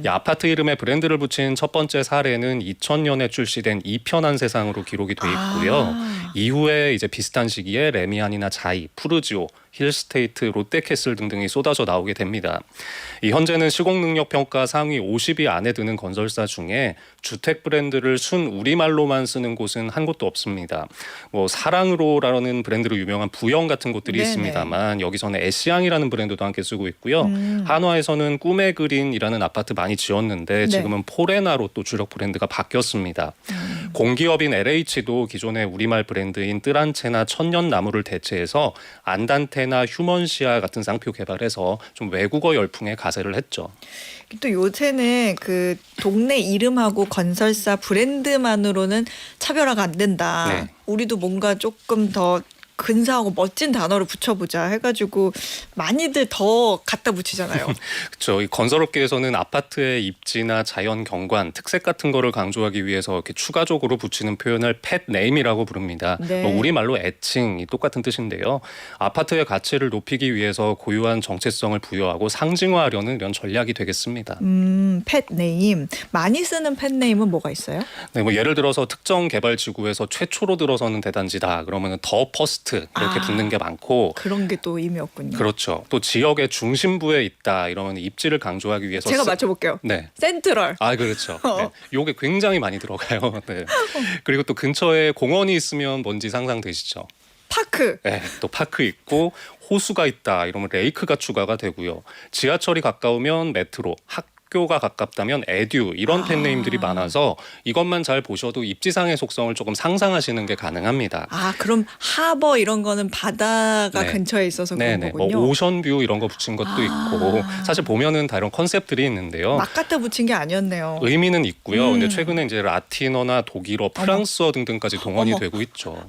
이 아파트 이름에 브랜드를 붙인 첫 번째 사례는 2000년에 출시된 이편한 세상으로 기록이 돼 있고요. 이후에 이제 비슷한 시기에 레미안이나 자이, 푸르지오, 힐스테이트, 롯데캐슬 등등이 쏟아져 나오게 됩니다. 이 현재는 시공능력평가 상위 50위 안에 드는 건설사 중에 주택 브랜드를 순 우리말로만 쓰는 곳은 한 곳도 없습니다. 뭐 사랑으로라는 브랜드로 유명한 부영 같은 곳들이 네네. 있습니다만 여기서는 애시앙이라는 브랜드도 함께 쓰고 있고요. 한화에서는 꿈의 그린이라는 아파트 많이 지었는데 지금은 포레나로 또 주력 브랜드가 바뀌었습니다. 공기업인 LH도 기존의 우리말 브랜드인 뜰한채나 천년나무를 대체해서 안단테나 휴먼시아 같은 상표 개발해서 좀 외국어 열풍에 가세를 했죠. 또 요새는 그 동네 이름하고 건설사 브랜드만으로는 차별화가 안 된다. 네. 우리도 뭔가 조금 더 근사하고 멋진 단어를 붙여보자 해가지고 많이들 더 갖다 붙이잖아요. 그렇죠. 이 건설업계에서는 아파트의 입지나 자연 경관, 특색 같은 거를 강조하기 위해서 이렇게 추가적으로 붙이는 표현을 펫 네임이라고 부릅니다. 네. 뭐 우리말로 애칭이 똑같은 뜻인데요. 아파트의 가치를 높이기 위해서 고유한 정체성을 부여하고 상징화하려는 이런 전략이 되겠습니다. 펫 네임. 많이 쓰는 펫 네임은 뭐가 있어요? 네, 뭐 예를 들어서 특정 개발 지구에서 최초로 들어서는 대단지다. 그러면 더 퍼스트 아파트 이렇게 아. 붙는 게 많고 그런 게 또 의미였군요. 그렇죠. 또 지역의 중심부에 있다 이러면 입지를 강조하기 위해서 제가 맞춰볼게요. 네. 센트럴. 아 그렇죠. 어. 네. 요게 굉장히 많이 들어가요. 네. 그리고 또 근처에 공원이 있으면 뭔지 상상되시죠? 파크. 네, 또 파크 있고 호수가 있다 이러면 레이크가 추가가 되고요. 지하철이 가까우면 메트로, 학교가 가깝다면 에듀 이런 팬네임들이 많아서 이것만 잘 보셔도 입지상의 속성을 조금 상상하시는 게 가능합니다. 아, 그럼 하버 이런 거는 바다가 네. 근처에 있어서 그런 네네, 뭐 거군요. 오션뷰 이런 거 붙인 것도 아. 있고 사실 보면은 다 이런 컨셉들이 있는데요. 막 갖다 붙인 게 아니었네요. 의미는 있고요. 음. 근데 최근에 이제 라틴어나 독일어, 프랑스어 등등까지 동원이 어머. 되고 있죠.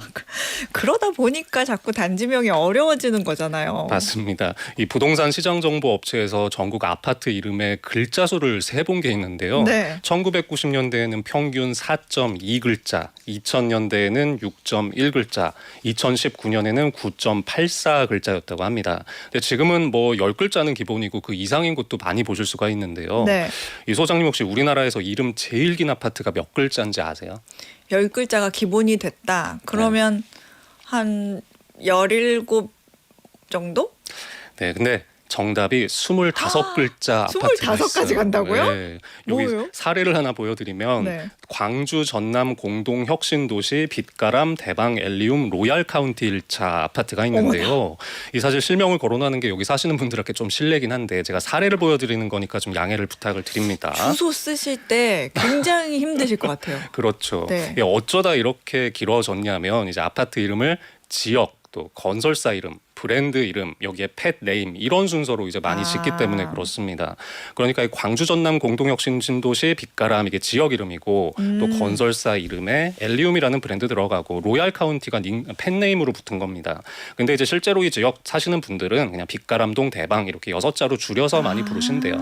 그러다 보니까 자꾸 단지명이 어려워지는 거잖아요. 맞습니다. 이 부동산 시장 정보 업체에서 전국 아파트 이름의 글자 수를 세본 게 있는데요. 네. 1990년대에는 평균 4.2글자, 2000년대에는 6.1글자, 2019년에는 9.84글자였다고 합니다. 근데 지금은 뭐 10글자는 기본이고 그 이상인 곳도 많이 보실 수가 있는데요. 네. 이 소장님 혹시 우리나라에서 이름 제일 긴 아파트가 몇 글자인지 아세요? 10글자가 기본이 됐다. 그러면 한 17 정도? 네, 근데 정답이 25글자 아파트가 25까지 있어요. 간다고요? 네. 여기 뭐예요? 사례를 하나 보여드리면 네. 광주 전남 공동 혁신도시 빛가람 대방 엘리움 로얄 카운티 1차 아파트가 있는데요. 이 사실 실명을 거론하는 게 여기 사시는 분들에게 좀 실례긴 한데 제가 사례를 보여드리는 거니까 좀 양해를 부탁을 드립니다. 주소 쓰실 때 굉장히 힘드실 것 같아요. 그렇죠. 네. 이게 어쩌다 이렇게 길어졌냐면 이제 아파트 이름을 지역 또 건설사 이름, 브랜드 이름, 여기에 펫 네임 이런 순서로 이제 많이 짓기 때문에 그렇습니다. 그러니까 이 광주 전남 공동혁신 신도시 빛가람 이게 지역 이름이고 또 건설사 이름에 엘리움이라는 브랜드 들어가고 로얄 카운티가 펫 네임으로 붙은 겁니다. 근데 이제 실제로 이 지역 사시는 분들은 그냥 빛가람동 대방 이렇게 6자로 줄여서 많이 부르신대요.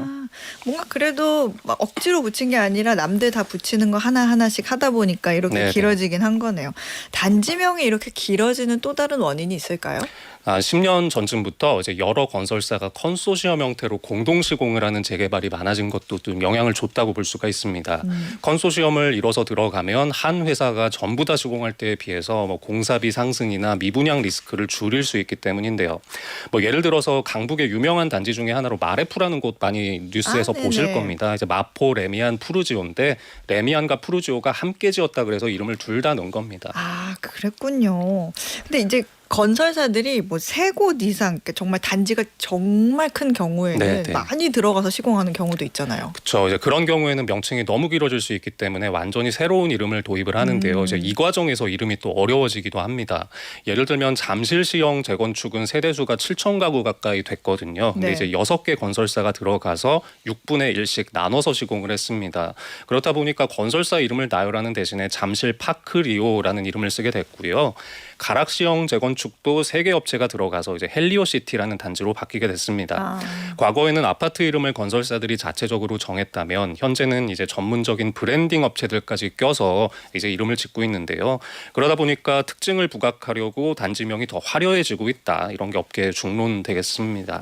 뭔가 그래도 막 억지로 붙인 게 아니라 남들 다 붙이는 거 하나하나씩 하다 보니까 이렇게 네네. 길어지긴 한 거네요. 단지명이 이렇게 길어지는 또 다른 원인이 있을까요? 10년 전쯤부터 이제 여러 건설사가 컨소시엄 형태로 공동 시공을 하는 재개발이 많아진 것도 좀 영향을 줬다고 볼 수가 있습니다. 컨소시엄을 이뤄서 들어가면 한 회사가 전부 다 시공할 때에 비해서 뭐 공사비 상승이나 미분양 리스크를 줄일 수 있기 때문인데요. 뭐 예를 들어서 강북의 유명한 단지 중에 하나로 마레프라는 곳 많이 뉴스에서 네네. 보실 겁니다. 이제 마포, 레미안, 푸르지오인데 레미안과 푸르지오가 함께 지었다 그래서 이름을 둘 다 넣은 겁니다. 아, 그랬군요. 근데 이제 건설사들이 뭐 세 곳 이상 그러니까 정말 단지가 정말 큰 경우에는 네네. 많이 들어가서 시공하는 경우도 있잖아요. 그렇죠. 이제 그런 경우에는 명칭이 너무 길어질 수 있기 때문에 완전히 새로운 이름을 도입을 하는데요. 이제 이 과정에서 이름이 또 어려워지기도 합니다. 예를 들면 잠실시형 재건축은 세대수가 7천 가구 가까이 됐거든요. 근데 네. 이제 6개 건설사가 들어가서 6분의 1씩 나눠서 시공을 했습니다. 그렇다 보니까 건설사 이름을 나열하는 대신에 잠실 파크리오라는 이름을 쓰게 됐고요. 가락시형 재건축도 3개 업체가 들어가서 이제 헬리오시티라는 단지로 바뀌게 됐습니다. 아. 과거에는 아파트 이름을 건설사들이 자체적으로 정했다면 현재는 이제 전문적인 브랜딩 업체들까지 껴서 이제 이름을 짓고 있는데요. 그러다 보니까 특징을 부각하려고 단지명이 더 화려해지고 있다. 이런 게 업계의 중론 되겠습니다.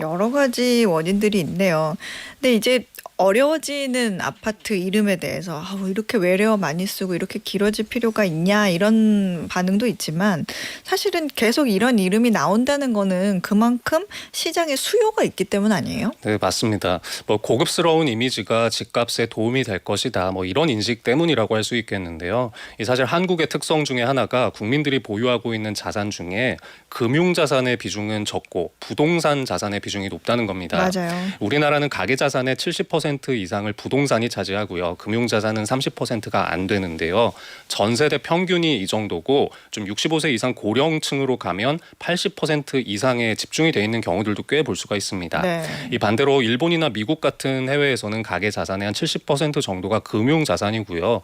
여러 가지 원인들이 있네요. 근데 이제 어려워지는 아파트 이름에 대해서 이렇게 외래어 많이 쓰고 이렇게 길어질 필요가 있냐 이런 반응도 있지만 사실은 계속 이런 이름이 나온다는 거는 그만큼 시장에 수요가 있기 때문 아니에요? 네, 맞습니다. 뭐 고급스러운 이미지가 집값에 도움이 될 것이다. 뭐 이런 인식 때문이라고 할 수 있겠는데요. 이 사실 한국의 특성 중에 하나가 국민들이 보유하고 있는 자산 중에 금융 자산의 비중은 적고 부동산 자산의 비중이 높다는 겁니다. 맞아요. 우리나라는 가계 자산의 70% 이상을 부동산이 차지하고요. 금융 자산은 30%가 안 되는데요. 전 세대 평균이 이 정도고 좀 65세 이상 고령층으로 가면 80% 이상에 집중이 돼 있는 경우들도 꽤 볼 수가 있습니다. 네. 이 반대로 일본이나 미국 같은 해외에서는 가계 자산의 한 70% 정도가 금융 자산이고요.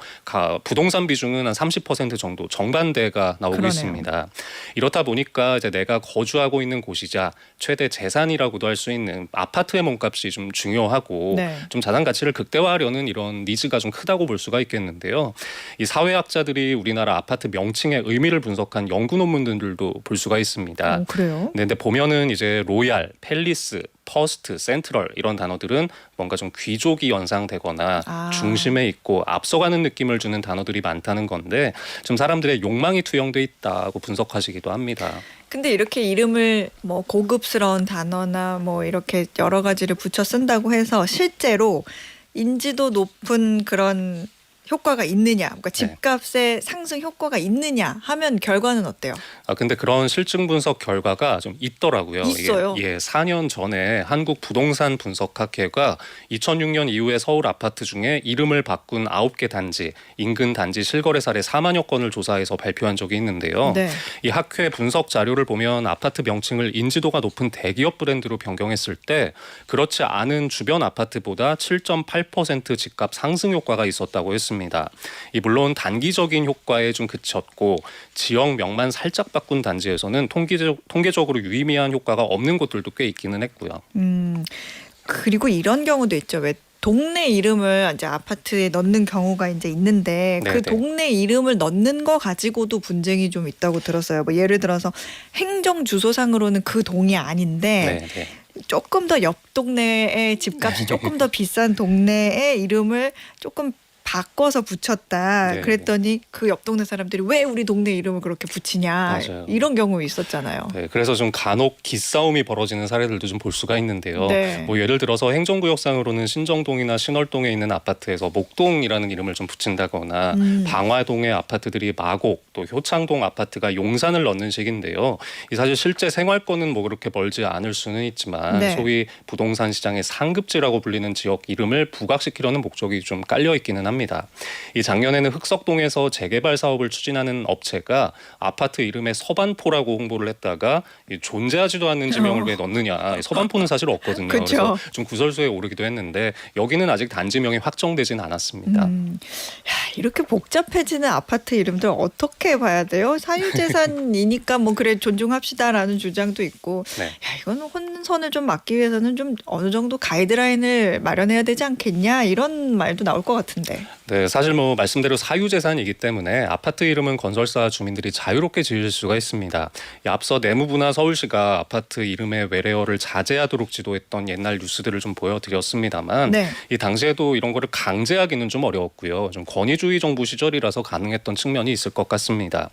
부동산 비중은 한 30% 정도 정반대가 나오고 그러네요. 있습니다. 이렇다 보니까 이제 내가 거주하고 있는 곳이자 최대 재산이라고도 할 수 있는 아파트의 몸값이 좀 중요하고 네. 좀 자산 가치를 극대화하려는 이런 니즈가 좀 크다고 볼 수가 있겠는데요. 이 사회학자들이 우리나라 아파트 명칭의 의미를 분석 분석한 연구 논문들도 볼 수가 있습니다. 그래요? 네, 근데 보면은 이제 로얄, 팰리스, 퍼스트, 센트럴 이런 단어들은 뭔가 좀 귀족이 연상되거나 중심에 있고 앞서가는 느낌을 주는 단어들이 많다는 건데 좀 사람들의 욕망이 투영돼 있다고 분석하시기도 합니다. 근데 이렇게 이름을 뭐 고급스러운 단어나 뭐 이렇게 여러 가지를 붙여 쓴다고 해서 실제로 인지도 높은 그런 효과가 있느냐, 그러니까 집값의 상승 효과가 있느냐 하면 결과는 어때요? 근데 그런 실증 분석 결과가 좀 있더라고요. 있어요? 이게 4년 전에 한국 부동산 분석학회가 2006년 이후에 서울 아파트 중에 이름을 바꾼 9개 단지, 인근 단지 실거래 사례 4만여 건을 조사해서 발표한 적이 있는데요. 네. 이 학회 분석 자료를 보면 아파트 명칭을 인지도가 높은 대기업 브랜드로 변경했을 때 그렇지 않은 주변 아파트보다 7.8% 집값 상승 효과가 있었다고 했습니다. 물론 단기적인 효과에 좀 그쳤고 지역명만 살짝 바꾼 단지에서는 통계적으로 유의미한 효과가 없는 곳들도 꽤 있기는 했고요. 그리고 이런 경우도 있죠. 왜 동네 이름을 이제 아파트에 넣는 경우가 이제 있는데 네네. 그 동네 이름을 넣는 거 가지고도 분쟁이 좀 있다고 들었어요. 뭐 예를 들어서 행정 주소상으로는 그 동이 아닌데 네. 조금 더 옆 동네의 집값이 조금 더 비싼 동네의 이름을 조금 바꿔서 붙였다. 네. 그랬더니 그 옆 동네 사람들이 왜 우리 동네 이름을 그렇게 붙이냐. 맞아요. 이런 경우 있었잖아요. 네, 그래서 좀 간혹 기싸움이 벌어지는 사례들도 좀 볼 수가 있는데요. 네. 뭐 예를 들어서 행정구역상으로는 신정동이나 신월동에 있는 아파트에서 목동이라는 이름을 좀 붙인다거나 방화동의 아파트들이 마곡, 또 효창동 아파트가 용산을 넣는 식인데요. 이 사실 실제 생활권은 뭐 그렇게 멀지 않을 수는 있지만 네. 소위 부동산 시장의 상급지라고 불리는 지역 이름을 부각시키려는 목적이 좀 깔려 있기는 합니다. 이 작년에는 흑석동에서 재개발 사업을 추진하는 업체가 아파트 이름에 서반포라고 홍보를 했다가 존재하지도 않는 지명을 왜 넣느냐. 서반포는 사실 없거든요. 그쵸. 그래서 좀 구설수에 오르기도 했는데 여기는 아직 단지명이 확정되진 않았습니다. 이렇게 복잡해지는 아파트 이름들 어떻게 봐야 돼요? 사유재산이니까 뭐 그래 존중합시다라는 주장도 있고 네. 이건 혼선을 좀 막기 위해서는 좀 어느 정도 가이드라인을 마련해야 되지 않겠냐 이런 말도 나올 것 같은데. 네, 사실 뭐 말씀대로 사유재산이기 때문에 아파트 이름은 건설사 주민들이 자유롭게 지을 수가 있습니다. 앞서 내무부나 서울시가 아파트 이름의 외래어를 자제하도록 지도했던 옛날 뉴스들을 좀 보여드렸습니다만 네. 이 당시에도 이런 거를 강제하기는 좀 어려웠고요. 좀 권위주의 정부 시절이라서 가능했던 측면이 있을 것 같습니다.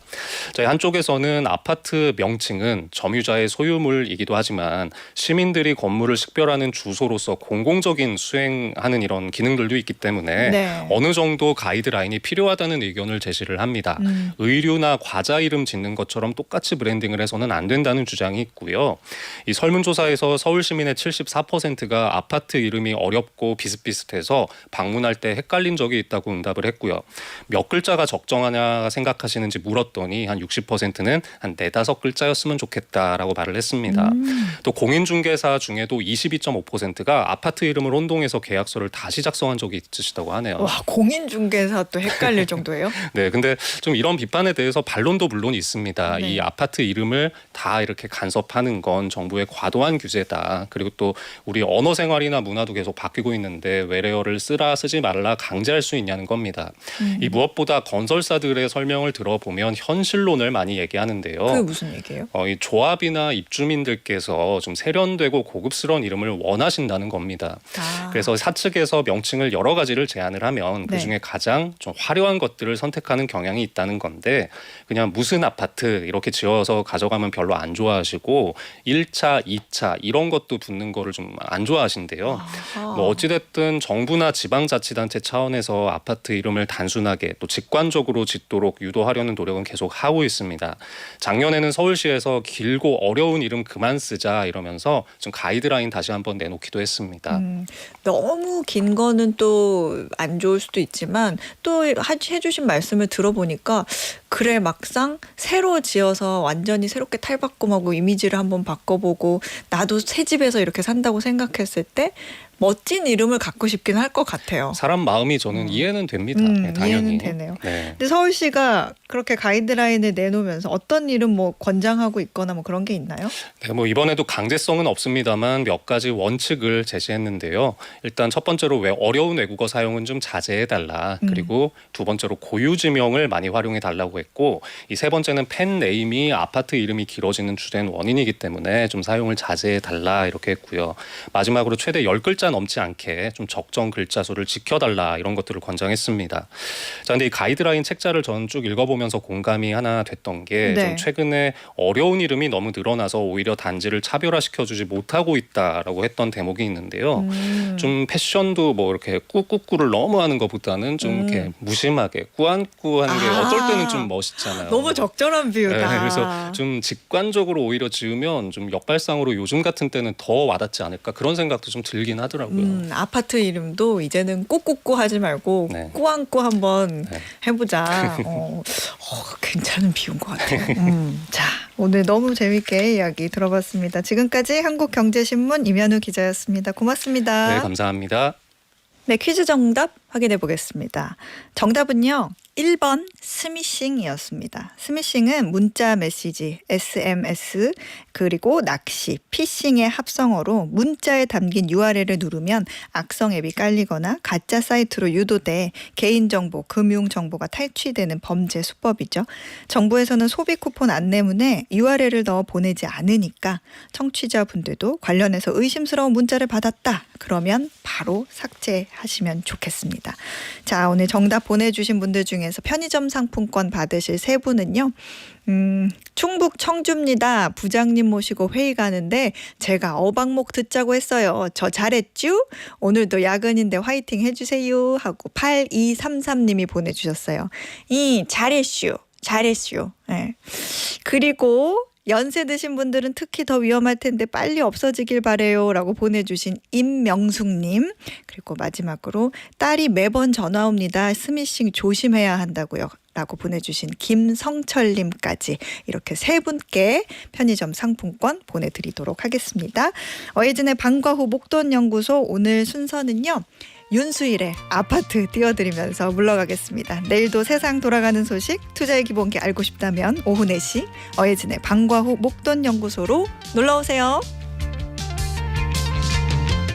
저희 한쪽에서는 아파트 명칭은 점유자의 소유물이기도 하지만 시민들이 건물을 식별하는 주소로서 공공적인 수행하는 이런 기능들도 있기 때문에 네. 어느 정도 가이드라인이 필요하다는 의견을 제시를 합니다. 의류나 과자 이름 짓는 것처럼 똑같이 브랜딩을 해서는 안 된다는 주장이 있고요. 이 설문조사에서 서울 시민의 74%가 아파트 이름이 어렵고 비슷비슷해서 방문할 때 헷갈린 적이 있다고 응답을 했고요. 몇 글자가 적정하냐 생각하시는지 물었더니 한 60%는 한 4-5글자였으면 좋겠다라고 말을 했습니다. 또 공인중개사 중에도 22.5%가 아파트 이름을 혼동해서 계약서를 다시 작성한 적이 있으시다고 하네요. 와, 공인중개사 또 헷갈릴 정도예요? 네, 근데 좀 이런 비판에 대해서 반론도 물론 있습니다. 네. 이 아파트 이름을 다 이렇게 간섭하는 건 정부의 과도한 규제다. 그리고 또 우리 언어 생활이나 문화도 계속 바뀌고 있는데 외래어를 쓰라 쓰지 말라 강제할 수 있냐는 겁니다. 이 무엇보다 건설사들의 설명을 들어보면 현실론을 많이 얘기하는데요. 그게 무슨 얘기예요? 이 조합이나 입주민들께서 좀 세련되고 고급스러운 이름을 원하신다는 겁니다. 그래서 사측에서 명칭을 여러 가지를 제안을 하면 네. 그중에 가장 좀 화려한 것들을 선택하는 경향이 있다는 건데 그냥 무슨 아파트 이렇게 지어서 가져가면 별로 안 좋아하시고 1차, 2차 이런 것도 붙는 거를 좀 안 좋아하신대요. 뭐 어찌됐든 정부나 지방자치단체 차원에서 아파트 이름을 단순하게 또 직관적으로 짓도록 유도하려는 노력은 계속 하고 있습니다. 작년에는 서울시에서 길고 어려운 이름 그만 쓰자 이러면서 좀 가이드라인 다시 한번 내놓기도 했습니다. 너무 긴 거는 또 안 좋을 수도 있지만 또 해주신 말씀을 들어보니까 그래 막상 새로 지어서 완전히 새롭게 탈바꿈하고 이미지를 한번 바꿔보고 나도 새 집에서 이렇게 산다고 생각했을 때 멋진 이름을 갖고 싶긴 할 것 같아요. 사람 마음이 저는 이해는 됩니다. 네, 당연히. 이해는 되네요. 네. 근데 서울시가 그렇게 가이드라인을 내놓으면서 어떤 이름 뭐 권장하고 있거나 뭐 그런 게 있나요? 네, 뭐 이번에도 강제성은 없습니다만 몇 가지 원칙을 제시했는데요. 일단 첫 번째로 왜 어려운 외국어 사용은 좀 자제해달라. 그리고 두 번째로 고유지명을 많이 활용해달라고 했고, 이 세 번째는 펜네임이 아파트 이름이 길어지는 주된 원인이기 때문에 좀 사용을 자제해달라 이렇게 했고요. 마지막으로 최대 10글자 넘지 않게 좀 적정 글자 수를 지켜달라 이런 것들을 권장했습니다. 자, 근데 이 가이드라인 책자를 저는 쭉 읽어보면서 공감이 하나 됐던 게 좀 네. 최근에 어려운 이름이 너무 늘어나서 오히려 단지를 차별화시켜주지 못하고 있다라고 했던 대목이 있는데요. 좀 패션도 뭐 이렇게 꾸꾸꾸를 너무 하는 것보다는 좀 이렇게 무심하게 꾸안꾸하는 게 어떨 때는 좀 멋있잖아요. 너무 적절한 비유다. 네, 그래서 좀 직관적으로 오히려 지으면 좀 역발상으로 요즘 같은 때는 더 와닿지 않을까 그런 생각도 좀 들긴 하더라고요. 아파트 이름도 이제는 꾸꾸꾸 하지 말고 네. 꾸안꾸 한번 네. 해보자. 괜찮은 비유인 것 같아요. 자, 오늘 너무 재밌게 이야기 들어봤습니다. 지금까지 한국경제신문 임현우 기자였습니다. 고맙습니다. 네, 감사합니다. 네, 퀴즈 정답 확인해 보겠습니다. 정답은요. 1번 스미싱이었습니다. 스미싱은 문자 메시지, SMS, 그리고 낚시, 피싱의 합성어로 문자에 담긴 URL을 누르면 악성 앱이 깔리거나 가짜 사이트로 유도돼 개인정보, 금융정보가 탈취되는 범죄 수법이죠. 정부에서는 소비 쿠폰 안내문에 URL을 넣어 보내지 않으니까 청취자분들도 관련해서 의심스러운 문자를 받았다. 그러면 바로 삭제하시면 좋겠습니다. 자, 오늘 정답 보내주신 분들 중에서 편의점 상품권 받으실 세 분은요. 충북 청주입니다. 부장님 모시고 회의 가는데 제가 어방목 듣자고 했어요. 저 잘했쥬? 오늘도 야근인데 화이팅 해주세요 하고 8233님이 보내주셨어요. 잘했슈. 잘했슈. 네. 그리고 연세 드신 분들은 특히 더 위험할 텐데 빨리 없어지길 바래요 라고 보내주신 임명숙님, 그리고 마지막으로 딸이 매번 전화 옵니다. 스미싱 조심해야 한다고요 라고 보내주신 김성철님까지 이렇게 세 분께 편의점 상품권 보내드리도록 하겠습니다. 어예진의 방과 후 목돈연구소 오늘 순서는요. 윤수일의 아파트 띄워드리면서 물러가겠습니다. 내일도 세상 돌아가는 소식 투자의 기본기 알고 싶다면 오후 4시 어예진의 방과 후 목돈연구소로 놀러오세요.